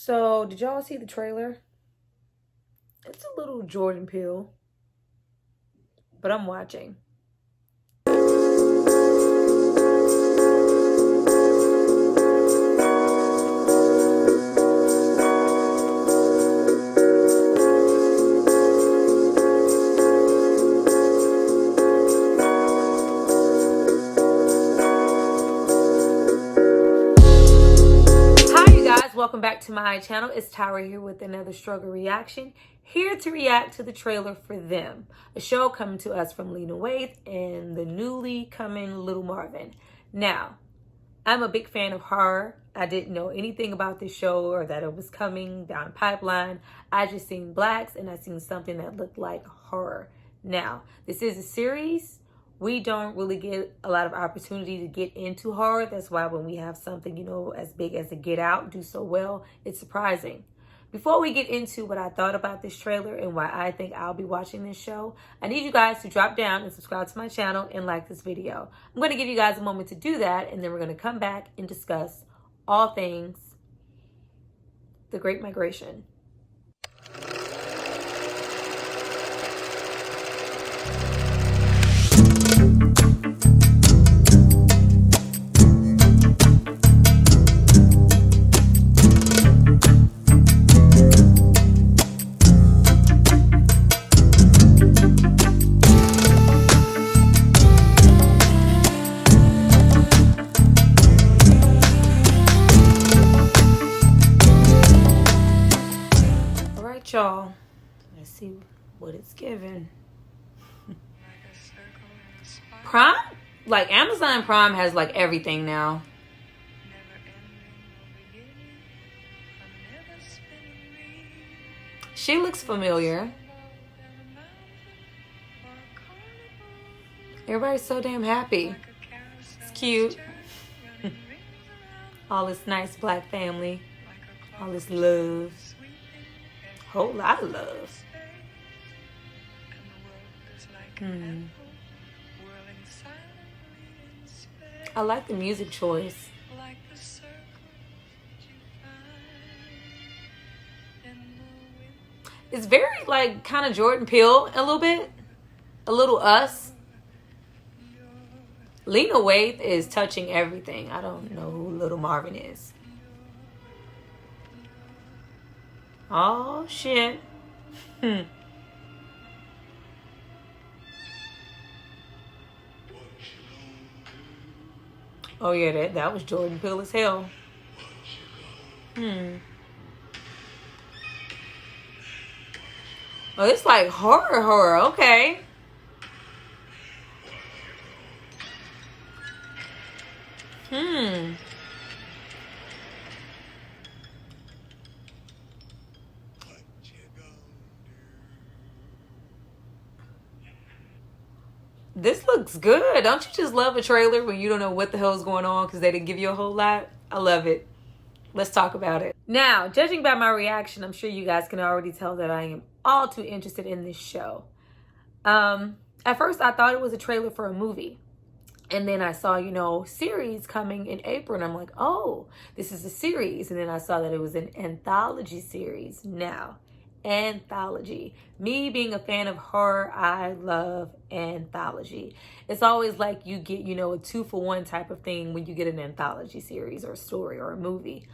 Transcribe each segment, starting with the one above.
So, did y'all see the trailer? It's a little Jordan Peele, but I'm watching. Welcome back to my channel. It's Tower here with another struggle reaction. Here to react to the trailer for Them, a show coming to us from Lena Waithe and the newly coming Little Marvin. Now, I'm a big fan of horror. I didn't know anything about this show or that it was coming down the pipeline. I just seen blacks and I seen something that looked like horror. Now, this is a series. We don't really get a lot of opportunity to get into horror. That's why when we have something, as big as a Get Out do so well, it's surprising. Before we get into what I thought about this trailer and why I think I'll be watching this show, I need you guys to drop down and subscribe to my channel and like this video. I'm going to give you guys a moment to do that, and then we're going to come back and discuss all things The Great Migration. Y'all, let's see what it's given. Prime, like Amazon Prime has like everything now. She looks familiar. Everybody's so damn happy. It's cute. All this nice black family, all this love. Whole lot of love. I like the music choice. It's very like kind of Jordan Peele a little bit. A little Us. Lena Waithe is touching everything. I don't know who Little Marvin is. Oh, shit. Oh, yeah, that was Jordan Peele as hell. Oh, it's like horror. Okay. This looks good. Don't you just love a trailer when you don't know what the hell is going on because they didn't give you a whole lot? I love it. Let's talk about it. Now, judging by my reaction, I'm sure you guys can already tell that I am all too interested in this show. At first, I thought it was a trailer for a movie. And then I saw, series coming in April. And I'm like, oh, this is a series. And then I saw that it was an anthology series. Now, anthology. Me being a fan of horror, I love anthology. It's always like you get, a 2-for-1 type of thing when you get an anthology series or a story or a movie.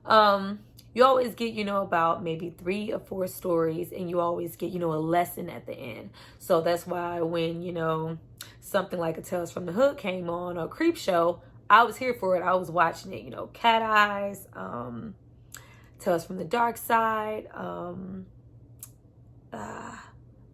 You always get, about maybe 3 or 4 stories, and you always get, a lesson at the end. So that's why when, something like A Tales from the Hood came on, or Creepshow, I was here for it. I was watching it, Cat Eyes, Tales from the Dark Side,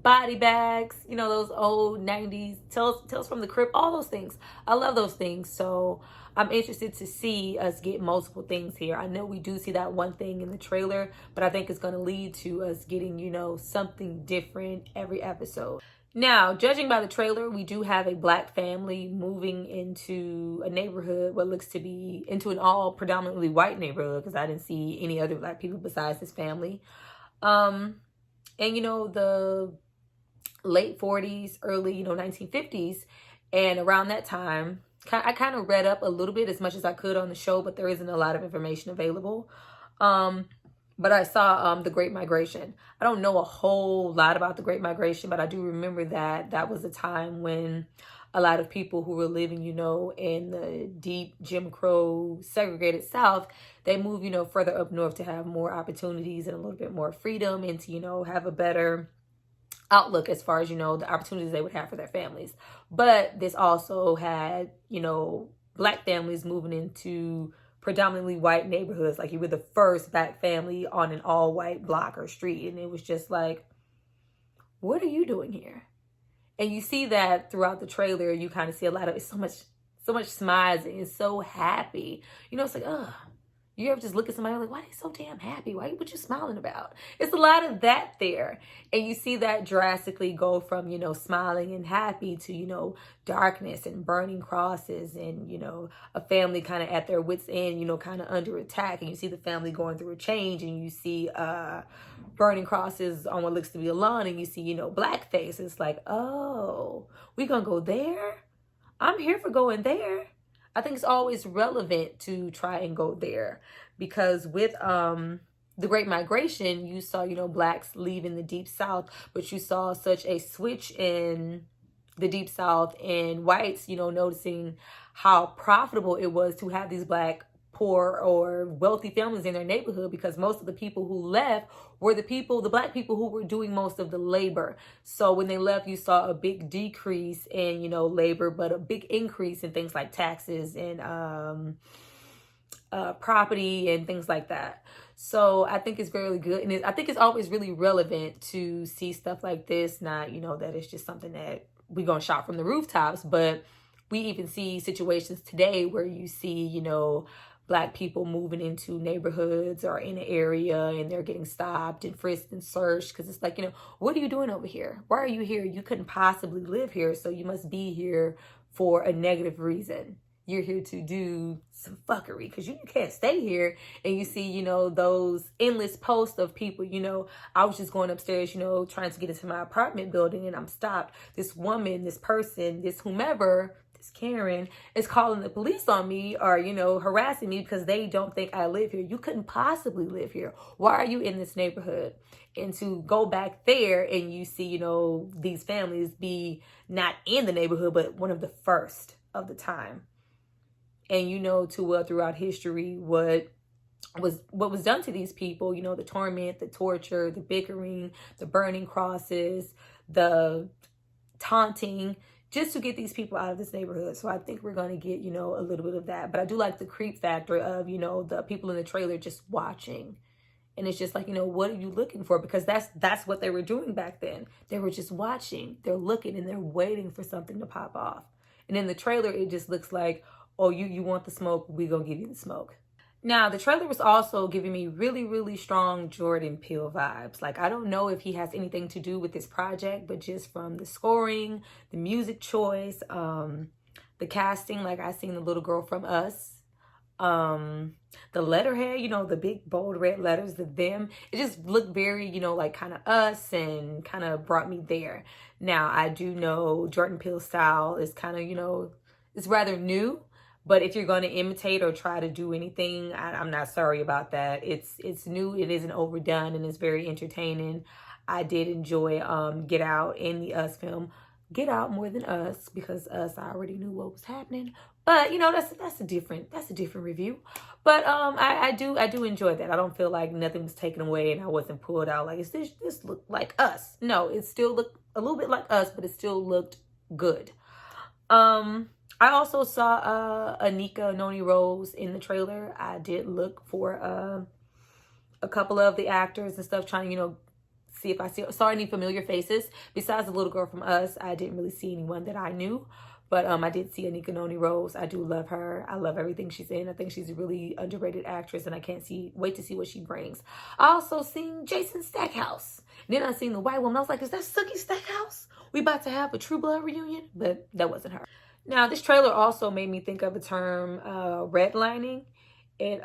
Body Bags, those old 90s, Tales from the Crypt, all those things. I love those things. So I'm interested to see us get multiple things here. I know we do see that one thing in the trailer, but I think it's going to lead to us getting, something different every episode. Now, judging by the trailer, we do have a black family moving into a neighborhood, what looks to be into an all predominantly white neighborhood, because I didn't see any other black people besides this family. And, the late 40s, early, 1950s. And around that time, I kind of read up a little bit, as much as I could on the show, but there isn't a lot of information available. But I saw the Great Migration. I don't know a whole lot about the Great Migration, but I do remember that that was a time when a lot of people who were living, you know, in the deep Jim Crow segregated South, they moved, you know, further up north to have more opportunities and a little bit more freedom and to, you know, have a better outlook as far as, you know, the opportunities they would have for their families. But this also had, you know, Black families moving into predominantly white neighborhoods. Like you were the first Black family on an all white block or street. And it was just like, what are you doing here? And you see that throughout the trailer. You kind of see a lot of, it's so much smiles and so happy. You know, it's like, oh, you ever just look at somebody like, why are they so damn happy? What you smiling about? It's a lot of that there. And you see that drastically go from, you know, smiling and happy to, you know, darkness and burning crosses and, you know, a family kind of at their wits' end, you know, kind of under attack. And you see the family going through a change, and you see burning crosses on what looks to be a lawn, and you see, you know, blackface. It's like, oh, we gonna go there? I'm here for going there. I think it's always relevant to try and go there, because with the Great Migration, you saw, you know, Blacks leaving the Deep South, but you saw such a switch in the Deep South and whites, you know, noticing how profitable it was to have these Black poor or wealthy families in their neighborhood, because most of the people who left were the Black people who were doing most of the labor. So when they left, you saw a big decrease in, you know, labor, but a big increase in things like taxes and property and things like that. So I think it's very good. And I think it's always really relevant to see stuff like this. Not, you know, that it's just something that we're going to shout from the rooftops, but we even see situations today where you see, you know, Black people moving into neighborhoods or in an area, and they're getting stopped and frisked and searched, because it's like, you know, what are you doing over here? Why are you here? You couldn't possibly live here, so you must be here for a negative reason. You're here to do some fuckery, because you can't stay here. And you see, you know, those endless posts of people, you know, I was just going upstairs, you know, trying to get into my apartment building, and I'm stopped. This woman, this person, this whomever, Karen, is calling the police on me, or, you know, harassing me because they don't think I live here. You couldn't possibly live here. Why are you in this neighborhood? And to go back there and you see, you know, these families be not in the neighborhood, but one of the first of the time. And you know too well throughout history what was done to these people, you know, the torment, the torture, the bickering, the burning crosses, the taunting, just to get these people out of this neighborhood. So I think we're going to get, you know, a little bit of that. But I do like the creep factor of, you know, the people in the trailer just watching. And it's just like, you know, what are you looking for? Because that's what they were doing back then. They were just watching. They're looking and they're waiting for something to pop off. And in the trailer, it just looks like, oh, you want the smoke? We're going to give you the smoke. Now, the trailer was also giving me really, really strong Jordan Peele vibes. Like, I don't know if he has anything to do with this project, but just from the scoring, the music choice, the casting, like I seen the little girl from Us, the letterhead, you know, the big bold red letters, the them, it just looked very, you know, like kind of Us, and kind of brought me there. Now, I do know Jordan Peele's style is kind of, you know, it's rather new. But if you're going to imitate or try to do anything, I'm not sorry about that. It's new, it isn't overdone, and it's very entertaining. I did enjoy Get Out and the Us film. Get Out more than Us, because Us, I already knew what was happening. But you know, that's a different review. But I do enjoy that. I don't feel like nothing was taken away and I wasn't pulled out like, this looked like Us. No, it still looked a little bit like Us, but it still looked good. I also saw Anika Noni Rose in the trailer. I did look for a couple of the actors and stuff, trying to, you know, see if I saw any familiar faces. Besides the little girl from Us, I didn't really see anyone that I knew. But I did see Anika Noni Rose. I do love her. I love everything she's in. I think she's a really underrated actress, and I can't wait to see what she brings. I also seen Jason Stackhouse. Then I seen the white woman. I was like, is that Sookie Stackhouse? We about to have a True Blood reunion? But that wasn't her. Now, this trailer also made me think of the term redlining. It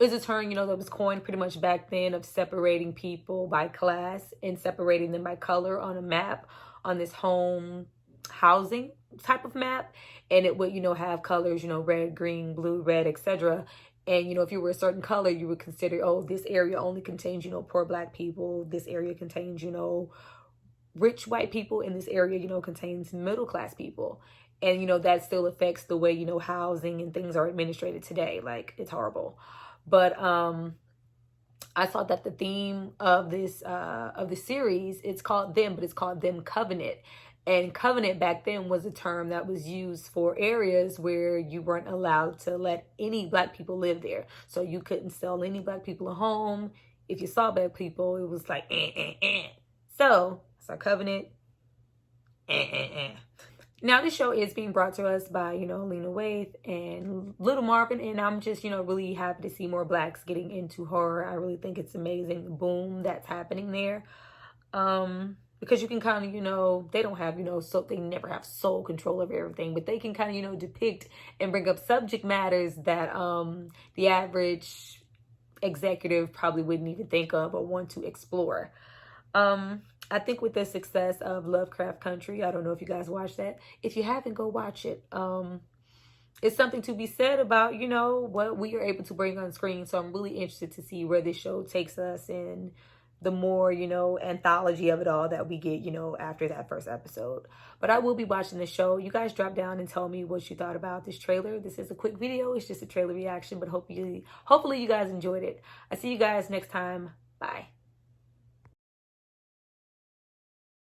is a term, you know, that was coined pretty much back then, of separating people by class and separating them by color on a map, on this home housing type of map. And it would, you know, have colors, you know, red, green, blue, red, etc. And, you know, if you were a certain color, you would consider, oh, this area only contains, you know, poor black people. This area contains, you know, rich white people. In this area, you know, contains middle class people. And, you know, that still affects the way, you know, housing and things are administrated today. Like, it's horrible. But I saw that the theme of this series, it's called Them, but it's called Them Covenant. And covenant back then was a term that was used for areas where you weren't allowed to let any black people live there. So you couldn't sell any black people a home. If you saw black people, it was like, So, it's our covenant. Now, this show is being brought to us by, you know, Lena Waithe and Little Marvin. And I'm just, you know, really happy to see more blacks getting into horror. I really think it's amazing boom that's happening there. Because you can kind of, you know, they don't have, you know, so they never have sole control over everything, but they can kind of, you know, depict and bring up subject matters that the average executive probably wouldn't even think of or want to explore. I think with the success of Lovecraft Country, I don't know if you guys watched that. If you haven't, go watch it. It's something to be said about, you know, what we are able to bring on screen. So I'm really interested to see where this show takes us and the more, you know, anthology of it all that we get, you know, after that first episode. But I will be watching the show. You guys drop down and tell me what you thought about this trailer. This is a quick video. It's just a trailer reaction, but hopefully you guys enjoyed it. I see you guys next time. Bye.